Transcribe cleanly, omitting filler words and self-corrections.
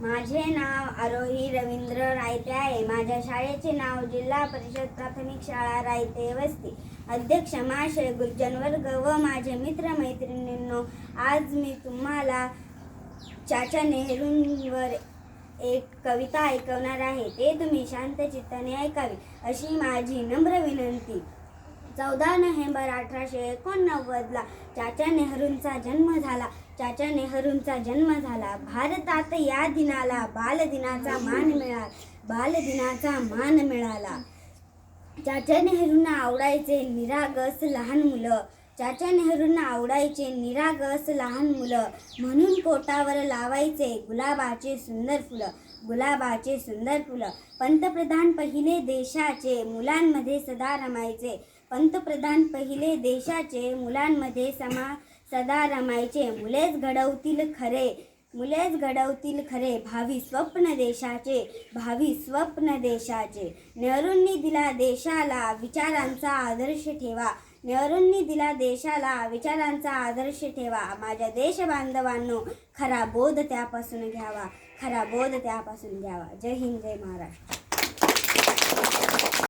माझे नाव आरोही रवींद्र रायते आहे. माझ्या शाळेचे नाव जिल्हा परिषद प्राथमिक शाळा रायते वस्ती. अध्यक्ष महाशय, गुरुजन वर्ग व माझे मित्रमैत्रिणींनो, आज मी तुम्हाला चाचा नेहरूंवर एक कविता ऐकवणार आहे. ते तुम्ही शांत चित्ताने ऐकावी अशी माझी नम्र विनंती. 14 नोव्हेंबर 1889ला चाचा नेहरूंचा जन्म झाला. चाचा नेहरूंचा जन्म झाला. भारतात या दिनाला बालदिनाचा मान मिळाला. चाचा नेहरूंना आवडायचे निरागस लहान मुलं. चाचा नेहरूंना आवडायचे निरागस लहान मुलं. म्हणून पोटावर लावायचे गुलाबाचे सुंदर फुलं. पंतप्रधान पहिले देशाचे मुलांमध्ये सदा रमायचे. पंतप्रधान पहिले देशाचे मुलांमध्ये सदा रमायचे. मुलेच घडवतील खरे भावी स्वप्न देशाचे. नेहरूंनी दिला देशाला विचारांचा आदर्श ठेवा. माझ्या देशबांधवांनो, खरा बोध त्यापासून घ्यावा. जय हिंद, जय महाराष्ट्र.